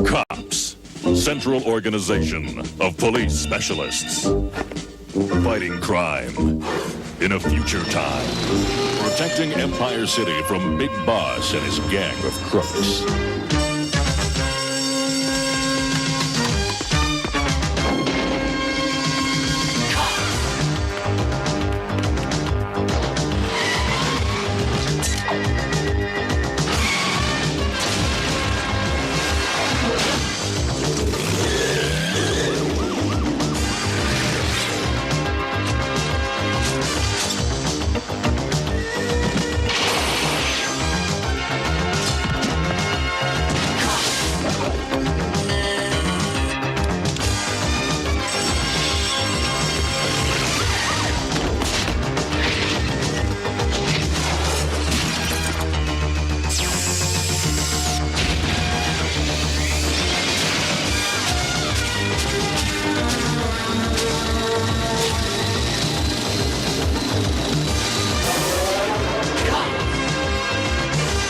COPS, Central Organization of Police Specialists. Fighting crime in a future time. Protecting Empire City from Big Boss and his gang of crooks.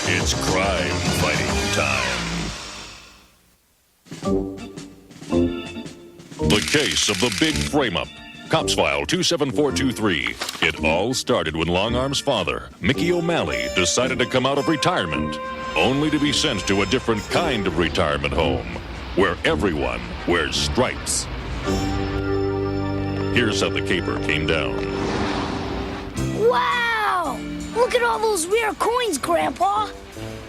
It's crime fighting time. The case of the big frame-up. Cops File 27423. It all started when LongArm's father, Mickey O'Malley, decided to come out of retirement, only to be sent to a different kind of retirement home, where everyone wears stripes. Here's how the caper came down. Wow! Look at all those rare coins, Grandpa.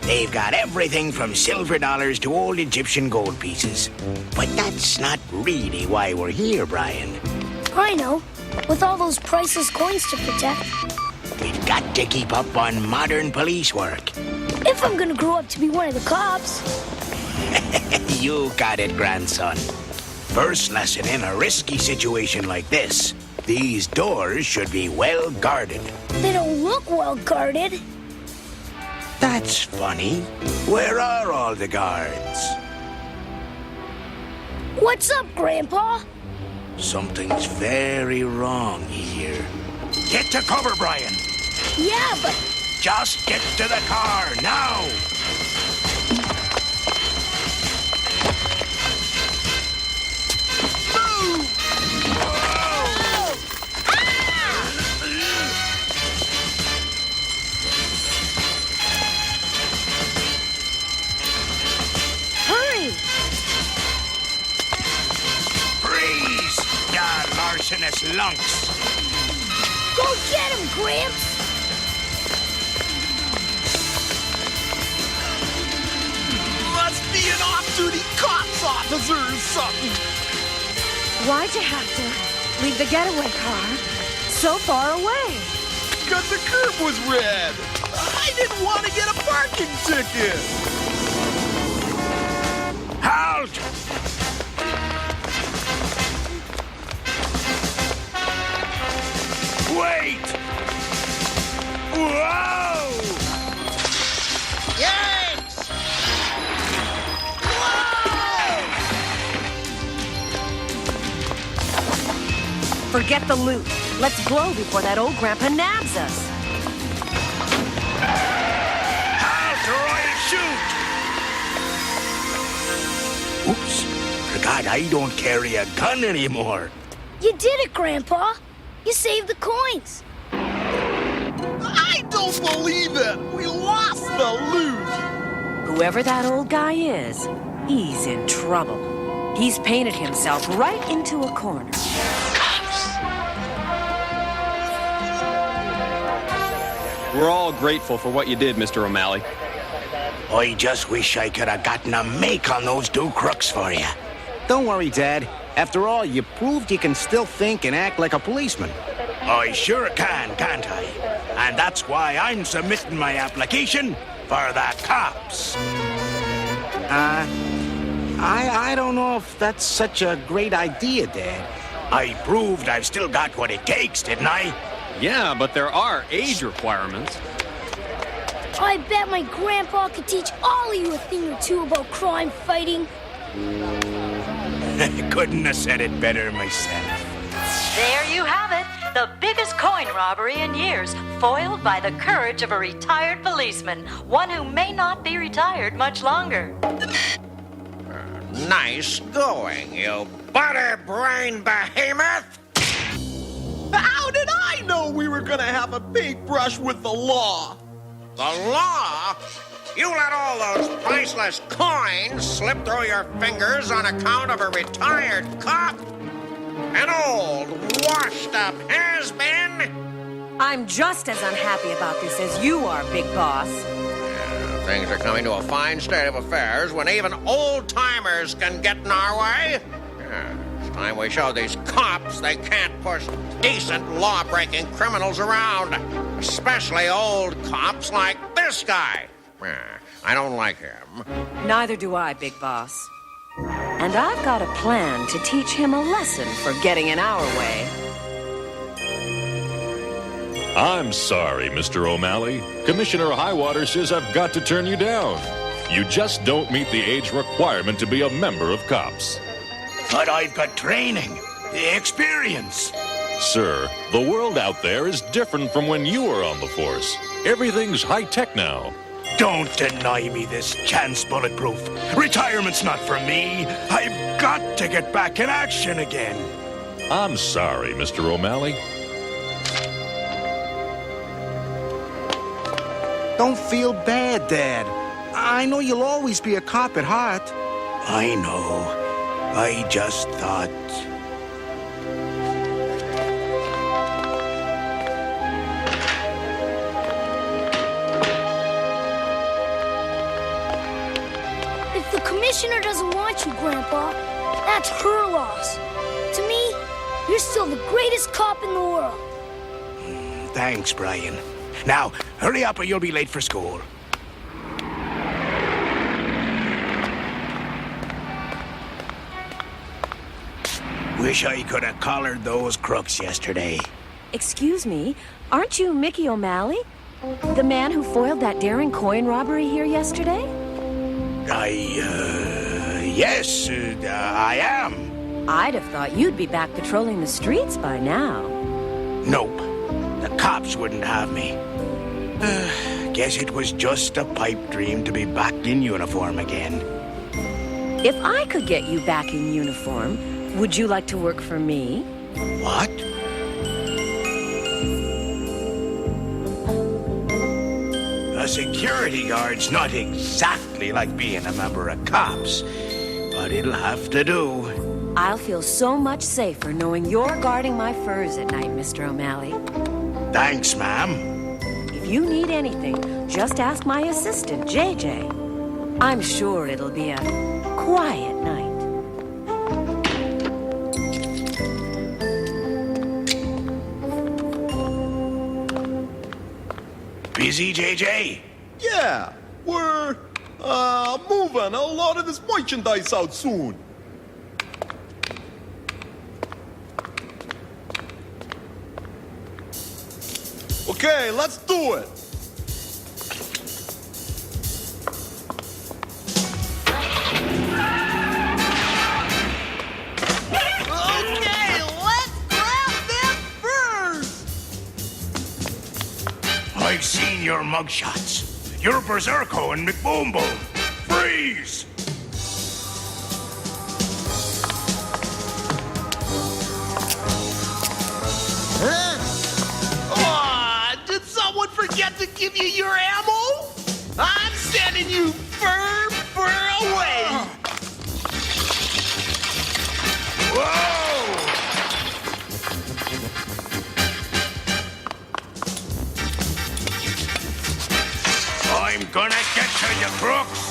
They've got everything from silver dollars to old Egyptian gold pieces. But that's not really why we're here, Brian. I know. With all those priceless coins to protect. We've got to keep up on modern police work. If I'm gonna grow up to be one of the cops. You got it, grandson. First lesson in a risky situation like this. These doors should be well guarded. They don't look well guarded. That's funny. Where are all the guards? What's up, Grandpa? Something's very wrong here. Get to cover, Brian. Yeah, but... Just get to the car, now! Move! Hurry! Freeze, ya larcenous lunks! Go get him, Gramps! Must be an off-duty cops officer or something. Why'd you have to leave the getaway car so far away? Because the curb was red. I didn't want to get a parking ticket. Halt! Wait! Whoa! Yanks! Forget the loot. Let's blow before that old grandpa nabs us. Halt or I'll shoot! Oops. Forgot I don't carry a gun anymore. You did it, Grandpa. You saved the coins. I don't believe it. We lost the loot. Whoever that old guy is, he's in trouble. He's painted himself right into a corner. We're all grateful for what you did, Mr. O'Malley. I just wish I could have gotten a make on those two crooks for you. Don't worry, Dad. After all, you proved you can still think and act like a policeman. I sure can, can't I? And that's why I'm submitting my application for the COPS. I don't know if that's such a great idea, Dad. I proved I've still got what it takes, didn't I? Yeah, but there are age requirements. I bet my grandpa could teach all of you a thing or two about crime fighting. Couldn't have said it better myself. There you have it. The biggest coin robbery in years, foiled by the courage of a retired policeman, one who may not be retired much longer. Nice going, you butter-brained behemoth! How did I know we were gonna have a big brush with the law? The law? You let all those priceless coins slip through your fingers on account of a retired cop? An old, washed-up has-been? I'm just as unhappy about this as you are, Big Boss. Things are coming to a fine state of affairs when even old-timers can get in our way. It's time we show these cops they can't push decent, law-breaking criminals around. Especially old cops like this guy. I don't like him. Neither do I, Big Boss. And I've got a plan to teach him a lesson for getting in our way. I'm sorry, Mr. O'Malley. Commissioner Highwater says I've got to turn you down. You just don't meet the age requirement to be a member of COPS. But I've got training, experience. Sir, the world out there is different from when you were on the force. Everything's high-tech now. Don't deny me this chance, Bulletproof. Retirement's not for me. I've got to get back in action again. I'm sorry, Mr. O'Malley. Don't feel bad, Dad. I know you'll always be a cop at heart. I know. I just thought... If the commissioner doesn't want you, Grandpa, that's her loss. To me, you're still the greatest cop in the world. Thanks, Brian. Now, hurry up or you'll be late for school. Wish I could have collared those crooks yesterday. Excuse me, aren't you Mickey O'Malley? The man who foiled that daring coin robbery here yesterday? Yes, I am. I'd have thought you'd be back patrolling the streets by now. Nope. The cops wouldn't have me. Guess it was just a pipe dream to be back in uniform again. If I could get you back in uniform, would you like to work for me? What? A security guard's not exactly like being a member of COPS, but it'll have to do. I'll feel so much safer knowing you're guarding my furs at night, Mr. O'Malley. Thanks, ma'am. If you need anything, just ask my assistant, JJ. I'm sure it'll be a quiet night. Busy, JJ? Yeah, we're, moving a lot of this merchandise out soon. Okay, let's do it. Okay, let's grab them first. I've seen your mugshots. You're Berserko and McBoom Boom. Freeze! Did someone forget to give you your ammo? I'm sending you fur away. Whoa! I'm gonna get to you, Crooks!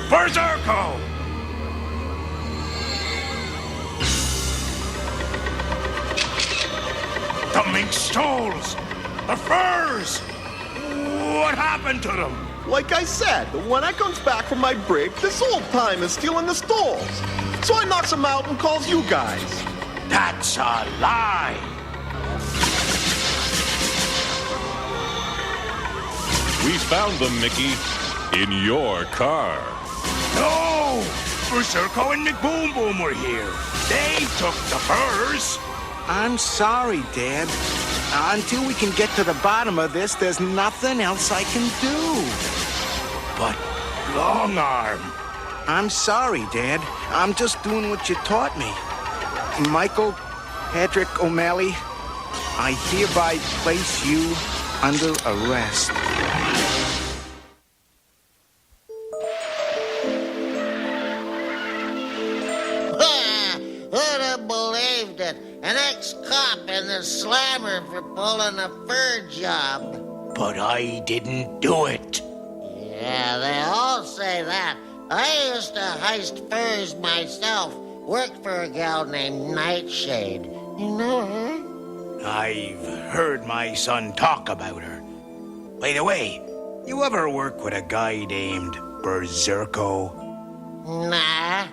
Berserko! The mink stoles! The furs! furs! What happened to them? Like I said, when I comes back from my break, this old time is stealing the stalls. So I knocks him out and calls you guys. That's a lie! We found them, Mickey, in your car. No! Berserko and McBoom Boom were here. They took the furs. I'm sorry, Dad. Until we can get to the bottom of this, there's nothing else I can do. But LongArm. I'm sorry, Dad. I'm just doing what you taught me. Michael Patrick O'Malley, I hereby place you under arrest. Who'd have believed it? An ex-cop and the slammer for pulling a fur job. But I didn't do it. Yeah, they all say that. I used to heist furs myself. Worked for a gal named Nightshade. You know her? I've heard my son talk about her. By the way, you ever work with a guy named Berserko? Nah.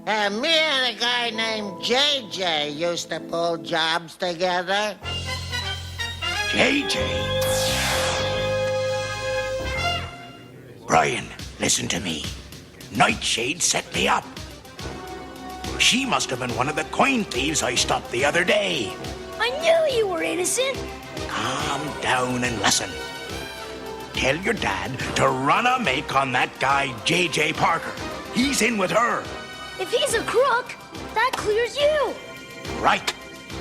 Me and a guy named JJ used to pull jobs together. JJ? Brian, listen to me. Nightshade set me up. She must have been one of the coin thieves I stopped the other day. I knew you were innocent. Calm down and listen. Tell your dad to run a make on that guy, JJ Parker. He's in with her. If he's a crook, that clears you. Right.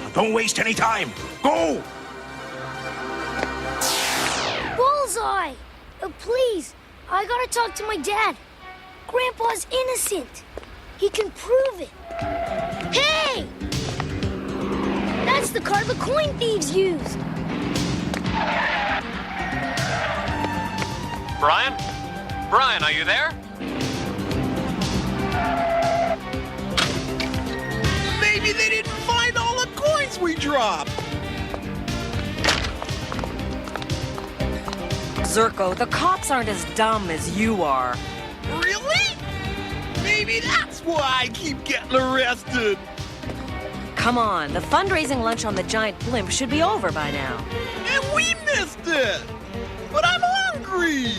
Now don't waste any time. Go! Bullseye! Please, I gotta talk to my dad. Grandpa's innocent. He can prove it. Hey! That's the car the coin thieves used. Brian? Brian, are you there? Maybe they didn't find all the coins we dropped. Zerko, the cops aren't as dumb as you are. Really? Maybe that's why I keep getting arrested. Come on, the fundraising lunch on the giant blimp should be over by now. And we missed it. But I'm hungry.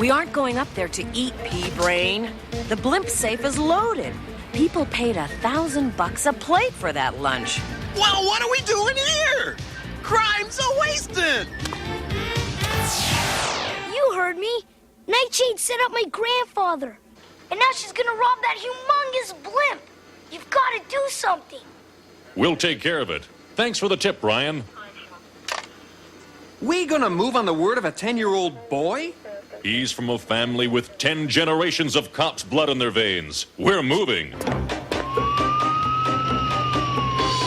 We aren't going up there to eat, pea-brain. The blimp safe is loaded. People paid $1,000 a plate for that lunch. Well, what are we doing here? Crime's a wasted. You heard me. Nightshade set up my grandfather. And now she's gonna rob that humongous blimp. You've gotta do something. We'll take care of it. Thanks for the tip, Brian. We gonna move on the word of a 10-year-old boy? He's from a family with 10 generations of cops' blood in their veins. We're moving.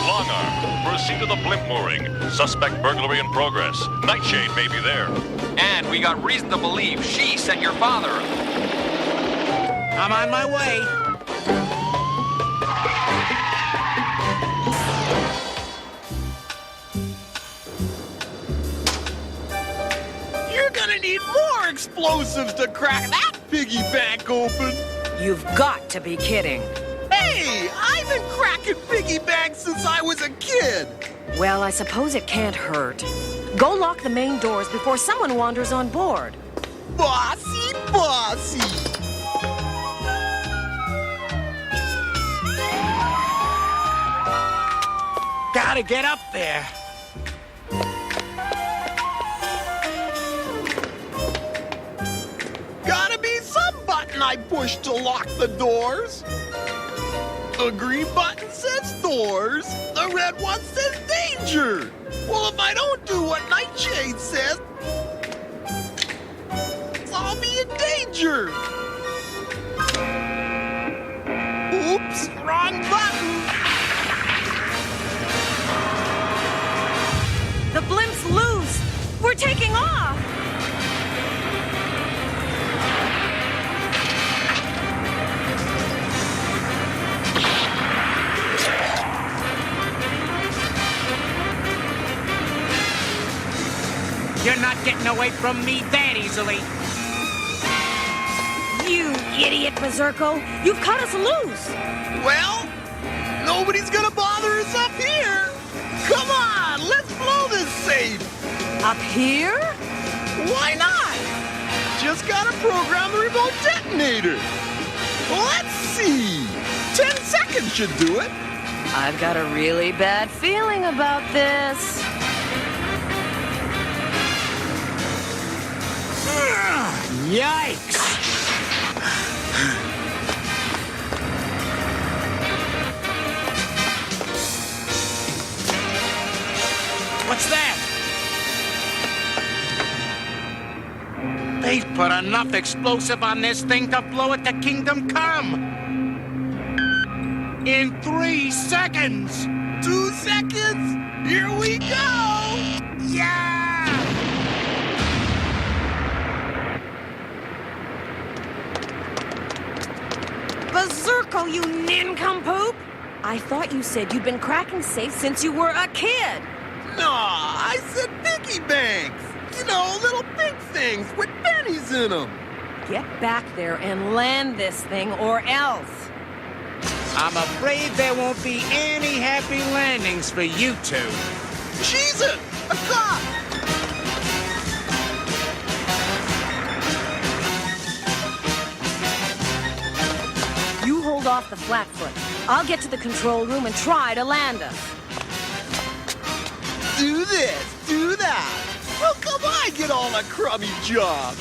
LongArm, proceed to the blimp mooring. Suspect burglary in progress. Nightshade may be there. And we got reason to believe she sent your father. I'm on my way. You're gonna need more explosives to crack that piggy bank open. You've got to be kidding. Hey, I've been cracking piggy banks since I was a kid. Well, I suppose it can't hurt. Go lock the main doors before someone wanders on board. Bossy, bossy. Gotta get up there. Gotta be some button I push to lock the doors. The green button says doors. The red one says danger. Well, if I don't do what Nightshade says, I'll be in danger. Oops, wrong button. The blimp's loose. We're taking off. You're not getting away from me that easily. You idiot, Berserko! You've cut us loose! Well, nobody's gonna bother us up here. Come on, let's blow this safe. Up here? Why not? Just gotta program the remote detonator. Let's see. 10 seconds should do it. I've got a really bad feeling about this. Yikes! What's that? They've put enough explosive on this thing to blow it to Kingdom Come. In 3 seconds. 2 seconds. Here we go. Yeah! Berserko, you nincompoop! I thought you said you'd been cracking safes since you were a kid. No, I said piggy banks. You know, little pink things with pennies in them. Get back there and land this thing, or else. I'm afraid there won't be any happy landings for you two. Jesus! A cop! You hold off the flatfoot. I'll get to the control room and try to land us. Do this, do that. How come I get all the crummy jobs?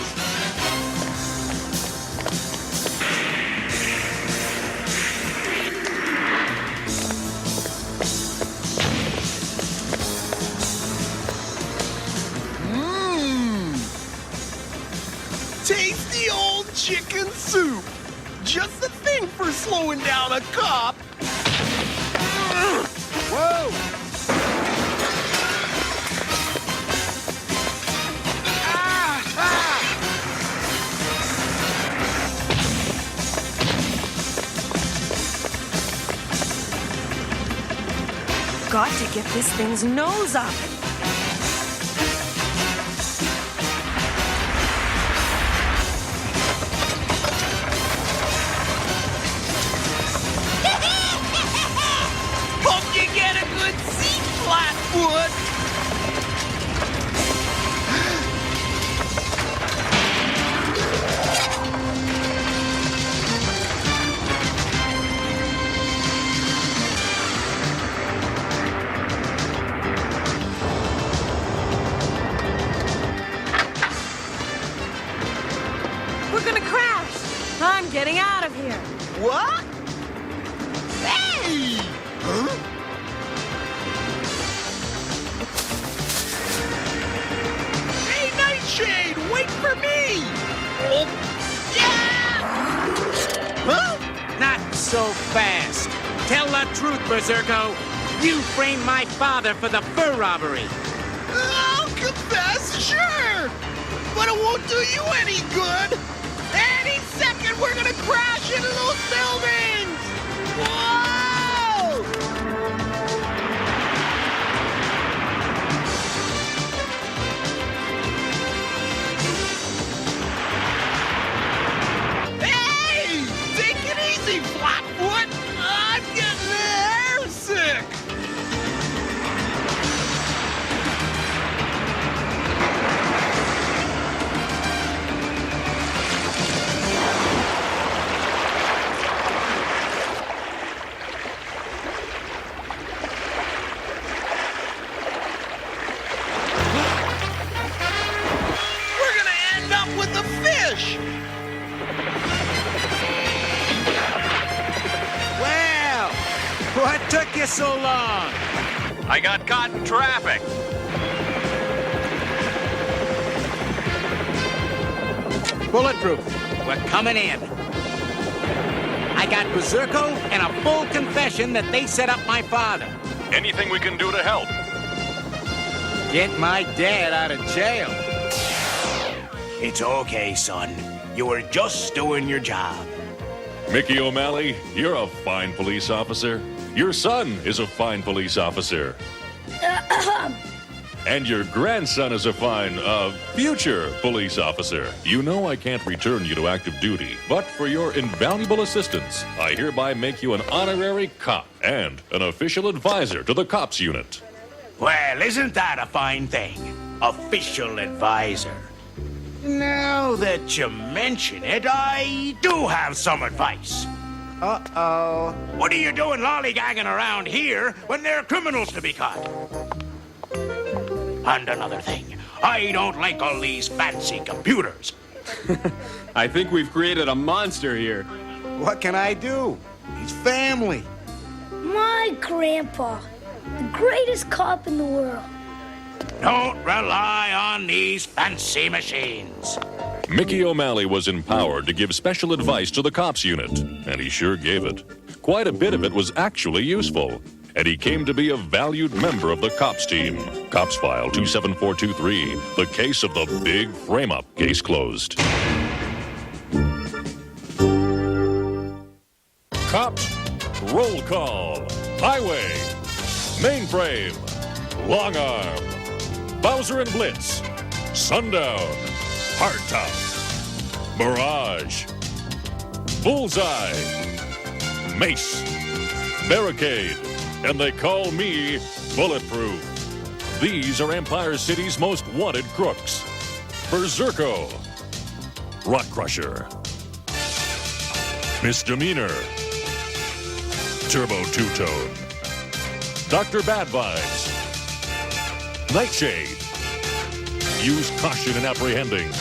Tasty old chicken soup. Just the thing for slowing down a cop. Whoa! Got to get this thing's nose up. Hope you get a good seat, Flatfoot. We're gonna crash. I'm getting out of here. What? Hey! Huh? Hey, Nightshade, wait for me! Oh, yeah! Huh? Not so fast. Tell the truth, Berserko. You framed my father for the fur robbery. I'll confess, sure! But it won't do you any good! Any second, we're gonna crash into those buildings! Whoa! Hey! Take it easy, Flatfoot! I'm getting airsick! We're gonna end up with a fish! Well, what took you so long? I got caught in traffic. Bulletproof. We're coming in. I got Berserko and a full confession that they set up my father. Anything we can do to help? Get my dad out of jail. It's okay, son. You were just doing your job. Mickey O'Malley, you're a fine police officer. Your son is a fine police officer. And your grandson is a fine, future police officer. You know I can't return you to active duty, but for your invaluable assistance, I hereby make you an honorary cop and an official advisor to the COPS unit. Well, isn't that a fine thing? Official advisor. Now that you mention it, I do have some advice. Uh-oh. What are you doing lollygagging around here when there are criminals to be caught? And another thing, I don't like all these fancy computers. I think we've created a monster here. What can I do? He's family. My grandpa, the greatest cop in the world. Don't rely on these fancy machines. Mickey O'Malley was empowered to give special advice to the COPS unit, and he sure gave it. Quite a bit of it was actually useful, and he came to be a valued member of the COPS team. COPS File 27423, the case of the big frame-up. Case closed. COPS, roll call. Highway, mainframe, LongArm, Bowser and Blitz, Sundown, Hardtop, Mirage, Bullseye, Mace, Barricade, and they call me Bulletproof. These are Empire City's most wanted crooks. Berserko, Rock Crusher, Misdemeanor, Turbo Two-Tone, Dr. Bad Vibes, Nightshade. Use caution in apprehending.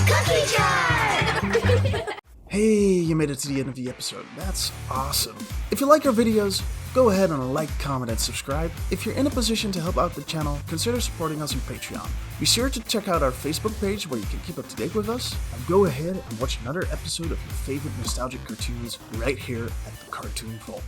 Cookie jar! Hey, you made it to the end of the episode. That's awesome. If you like our videos, go ahead and like, comment, and subscribe. If you're in a position to help out the channel, consider supporting us on Patreon. Be sure to check out our Facebook page where you can keep up to date with us. And go ahead and watch another episode of your favorite nostalgic cartoons right here at the Cartoon Vault.